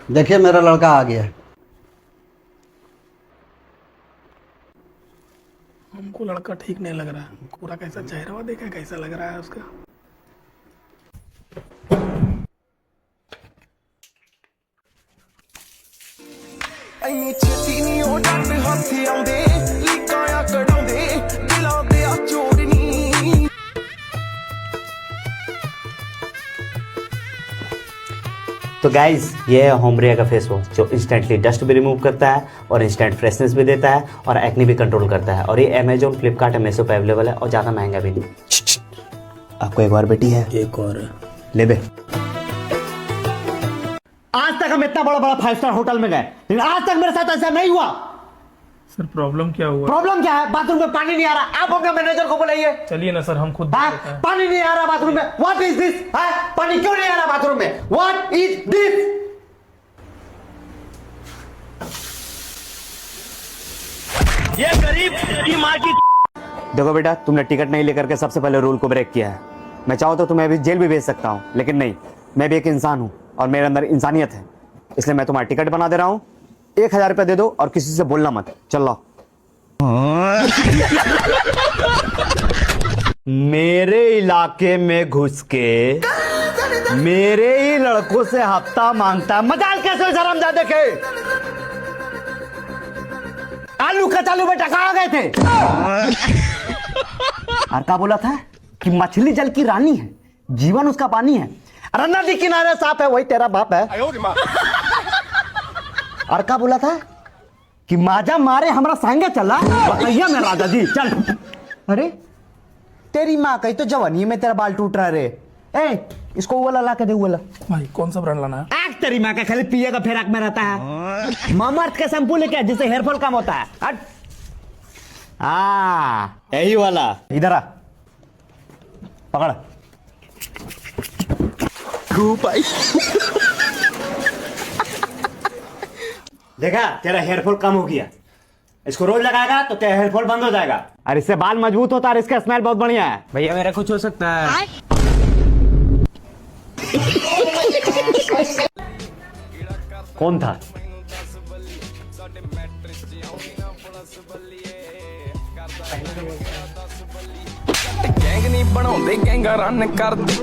देखिए मेरा लड़का आ गया है। हमको लड़का ठीक नहीं लग रहा है। पूरा कैसा चेहरा देखा, कैसा लग रहा है उसका। ਇੰਨੀ ਛੇਤੀ ਨਹੀਂ ਉਹ ਡੱਟ ਹੱਥ ਆਉਂਦੇ ਲੀਕਾਂ ਆ ਕਢਾਉਂਦੇ ਦਿਲਾਂ ਦੇ ਆ ਚੋੜਨੀ। तो गाइज ये है होमरिया का फेस वॉश जो इंस्टेंटली डस्ट भी रिमूव करता है और इंस्टेंट फ्रेशनेस भी देता है और एक्ने भी कंट्रोल करता है। और ये अमेजोन, फ्लिपकार्ट, अमेजो पे अवेलेबल है और ज़्यादा महंगा भी नहीं। आपको एक और बेटी है? एक और ले बे। आज तक हम इतना बड़ा बड़ा 5 स्टार होटल में गए लेकिन आज तक मेरे साथ ऐसा नहीं हुआ। सर प्रॉब्लम क्या हुआ? प्रॉब्लम क्या है? बाथरूम में पानी नहीं आ रहा। आप अपने मैनेजर को बुलाइए। चलिए ना सर, हम खुद देख लेते हैं। पानी नहीं आ रहा बाथरूम में। What is this? पानी क्यों नहीं आ रहा बाथरूम में? What is this? ये गरीब की माँ की। देखो बेटा, तुमने टिकट नहीं लेकर के सबसे पहले रूल को ब्रेक किया है। मैं चाहूँ तो तुम्हें अभी जेल भी भेज सकता हूँ, लेकिन नहीं, मैं भी एक इंसान हूँ और मेरे अंदर इंसानियत है, इसलिए मैं तुम्हारा टिकट बना दे रहा हूँ। 1000 रुपया दे दो और किसी से बोलना मत। चलो। मेरे इलाके में घुस के मेरे ही लड़कों से हफ्ता मांगता है। मजाल कैसे हरामजादे के? आलू कचालू बेटा कहाँ गए थे? और क्या बोला था कि मछली जल की रानी है, जीवन उसका पानी है। अरे नदी किनारे सांप है, वही तेरा बाप है। और क्या बोला था कि माजा मारे हमारा संगे चला। बताइए मैं राजा जी चल। अरे तेरी माँ कही तो जवानी में तेरा बाल टूट रहा रे। ए इसको वो वाला ला के दे। वो वाला भाई कौन सा ब्रांड लाना है? आग तेरी माँ का खाली पिए का फेराक में रहता है। मामाअर्थ का शैम्पू लेके जिससे हेयर फॉल कम होता है। हट। यही वाला। इधर आ, पकड़। भाई देखा तेरा हेयर फॉल कम हो गया। इसको रोज लगाएगा तो तेरा हेयर फॉल बंद हो जाएगा और इससे बाल मजबूत होता है और इसका स्मेल बहुत बढ़िया है। भैया मेरा कुछ हो सकता है? कौन था? ਗੈਂਗ ਨਹੀਂ ਬਣਾਉਂਦੇ ਗੈਂਗਾ ਰਨ ਕਰਦੇ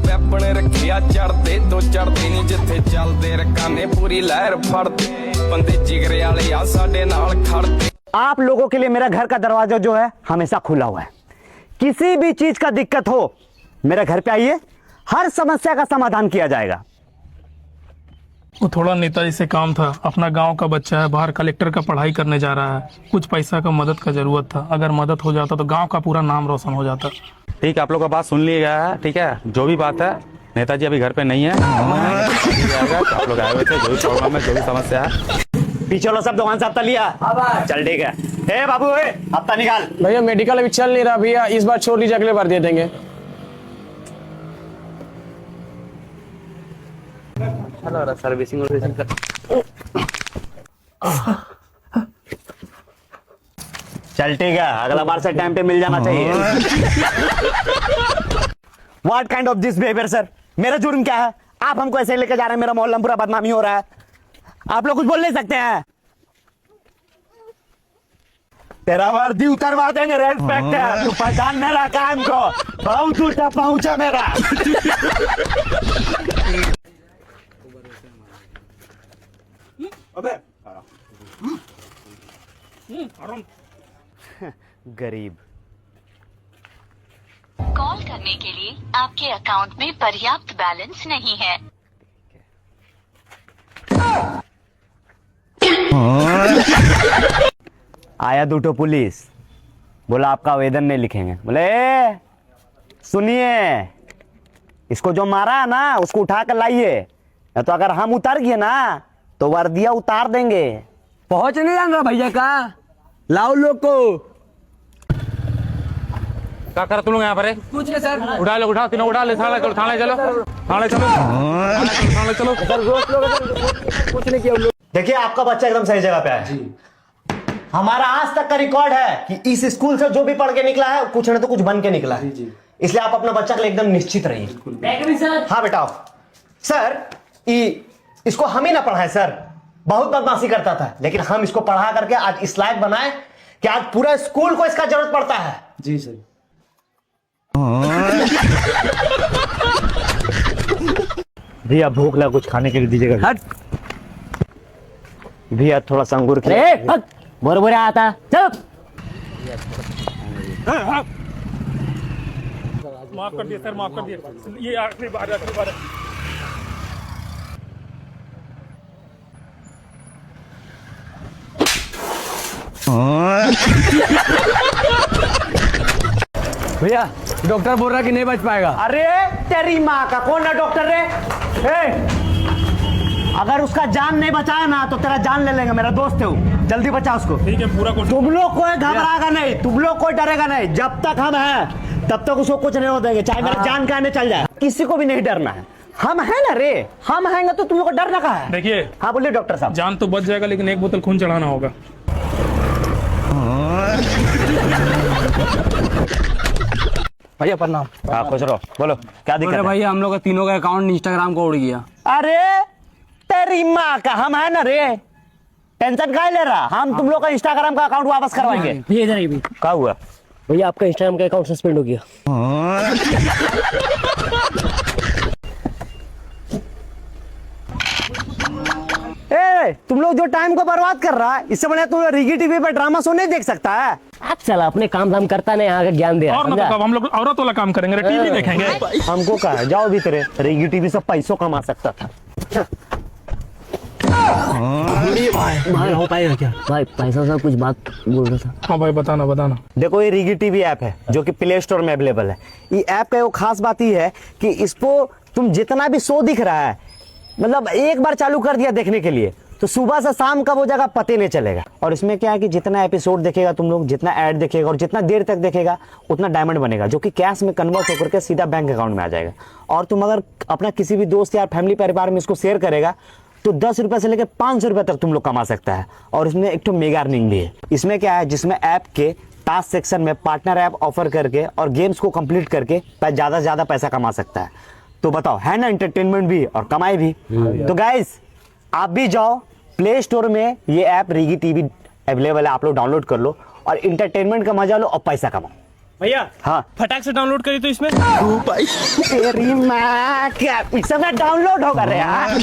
ਵੈਪਨ ਰੱਖਿਆ ਚੜਦੇ ਦੋ ਚੜਦੇ ਨਹੀਂ ਜਿੱਥੇ ਚੱਲਦੇ ਰਕਾਨੇ ਪੂਰੀ ਲਹਿਰ ਫੜਦੇ ਬੰਦੇ ਜਿਗਰੇ ਵਾਲੇ ਆ ਸਾਡੇ ਨਾਲ ਖੜਦੇ। आप लोगों के लिए मेरा घर का दरवाजा जो है हमेशा खुला हुआ है। किसी भी चीज का दिक्कत हो मेरे घर पे आइए, हर समस्या का समाधान किया जाएगा। वो थोड़ा नेताजी से काम था। अपना गांव का बच्चा है, बाहर कलेक्टर का पढ़ाई करने जा रहा है। कुछ पैसा का मदद का जरूरत था। अगर मदद हो जाता तो गांव का पूरा नाम रोशन हो जाता। ठीक है, आप लोग का बात सुन लिया गया है। ठीक है, जो भी बात है, नेताजी अभी घर पे नहीं है। आप लोग आए हुए थे, जो भी प्रॉब्लम है, जो भी समस्या है। पीछे वाला सब दुकान से हफ्ता लिया? चल ठीक है। ए बाबू हफ्ता निकाल। भैया मेडिकल अभी चल नहीं रहा भैया, इस बार छोड़ लीजिए, अगले बार दे देंगे। सर्विसिंग चल ठीक है, अगला बार से टाइम पे मिल जाना चाहिए। What kind of this behaviour sir? मेरा जुर्म क्या है? आप हमको ऐसे लेके जा रहे हैं, मेरा मोहल्ला पूरा बदनामी हो रहा है। आप लोग कुछ बोल नहीं सकते हैं? तेरा वर्दी उतरवा देंगे, रेस्पेक्ट है। तू पहचान मेरा काम को, बहुत ऊंचा पहुंचा मेरा। अबे गरीब। कॉल करने के लिए आपके अकाउंट में पर्याप्त बैलेंस नहीं है। आया दूठो पुलिस, बोला आपका आवेदन नहीं लिखेंगे। बोले सुनिए, इसको जो मारा है ना उसको उठा कर लाइए, या तो अगर हम उतर गए ना तो वर्दिया उतार देंगे। पहुंच नहीं जान रहा भैया का, लाओ लोग को। क्या कर तुम लोग यहाँ पर? कुछ नहीं सर। उठा लो, उठाओ, तीनों उठा ले। थाने चलो, थाने चलो, थाने चलो, थाने चलो। कुछ नहीं किया उन लोग। देखिए आपका बच्चा एकदम सही जगह पे है। हमारा आज तक का रिकॉर्ड है कि इस स्कूल से जो भी पढ़ के निकला है कुछ न तो कुछ बन के निकला है। इसलिए आप अपना बच्चा के लिए एकदम निश्चित रहिए। हाँ बेटा। सर इसको हम ही ना पढ़ाए सर, बहुत बदमाशी करता था, लेकिन हम इसको पढ़ा करके आज इस लायक बनाए कि आज पूरा स्कूल को इसका जरूरत पड़ता है। जी सर। भैया भूख लगा, कुछ खाने के लिए दीजिएगा। हट। भैया थोड़ा सा अंगूर बोर बोरे आता चल। माफ कर दिया सर, माफ कर दिया, ये आखिरी बार है। भैया डॉक्टर बोल रहा कि नहीं बच पाएगा। अरे तेरी माँ का कौन है डॉक्टर रे? अगर उसका जान नहीं बचाया ना तो तेरा जान ले लेंगे, मेरा दोस्त है वो, जल्दी बचा उसको। ठीक है, पूरा कोशिश। तुम लोग कोई घबराएगा नहीं, तुम लोग कोई डरेगा नहीं, जब तक हम हैं तब तक उसको कुछ नहीं हो देंगे, चाहे मेरा जान कहने चल जाए, किसी को भी नहीं डरना है। हम हैं ना रे, हम हैं तो तुम लोग को डरना कहाँ है? देखिए, हाँ बोलिए डॉक्टर साहब। जान तो बच जाएगा, लेकिन एक बोतल खून चढ़ाना होगा। भैया प्रणाम। हाँ खुश रहो, बोलो क्या दिक्कत है? भैया हम लोग का तीनों का अकाउंट इंस्टाग्राम को उड़ गया। अरे तेरी माँ का, हम है ना रे, टेंशन काहे ले रहा? हम तुम लोग का इंस्टाग्राम का अकाउंट वापस करवाएंगे। भैया इधर भी क्या हुआ? भैया आपका इंस्टाग्राम का अकाउंट सस्पेंड हो गया। ए, तुम लोग जो टाइम को बर्बाद कर रहा है, इससे बढ़िया तुम रिगी टीवी पे ड्रामा शो नहीं देख सकता है? आप चला अपने काम धाम करता नहीं, यहाँ का ज्ञान दे और ना तो कब हम लोग औरत वाला काम करेंगे, टीवी देखेंगे। हमको कहा है, जाओ भीतर, रिगी टीवी से पैसों कमा सकता था। भाई हो पाएगा क्या? भाई पैसा सा कुछ बात बोल रहा था। हाँ भाई, बताना बताना। देखो ये रिगी टीवी ऐप है जो कि प्ले स्टोर में अवेलेबल है। ये ऐप का वो खास बात ये है कि इसको तुम जितना भी शो दिख रहा है, मतलब एक बार चालू कर दिया देखने के लिए तो सुबह से शाम का वो जगह पते नहीं चलेगा। और इसमें क्या है कि जितना एपिसोड देखेगा तुम लोग, जितना ऐड देखेगा और जितना देर तक देखेगा, उतना डायमंड बनेगा, जो कि कैश में कन्वर्ट होकर के सीधा बैंक अकाउंट में आ जाएगा। और तुम अगर अपना किसी भी दोस्त या फैमिली परिवार में इसको शेयर करेगा तो 10 रुपए से लेकर 500 रुपए तक तुम लोग कमा सकता है। और इसमें एक तो मेगा अर्निंग भी है। इसमें क्या है, जिसमें ऐप के टास्क सेक्शन में पार्टनर ऐप ऑफर करके और गेम्स को कंप्लीट करके ज्यादा से ज्यादा पैसा कमा सकता है। तो बताओ, है ना एंटरटेनमेंट भी और कमाई भी। तो गाइस आप भी जाओ प्ले स्टोर में, ये ऐप रिगी टीवी अवेलेबल है, आप लोग डाउनलोड कर लो और इंटरटेनमेंट का मजा लो और पैसा कमाओ। भैया हाँ फटाक से डाउनलोड करी तो इसमें तेरी माँ क्या डाउनलोड होगा रे यार।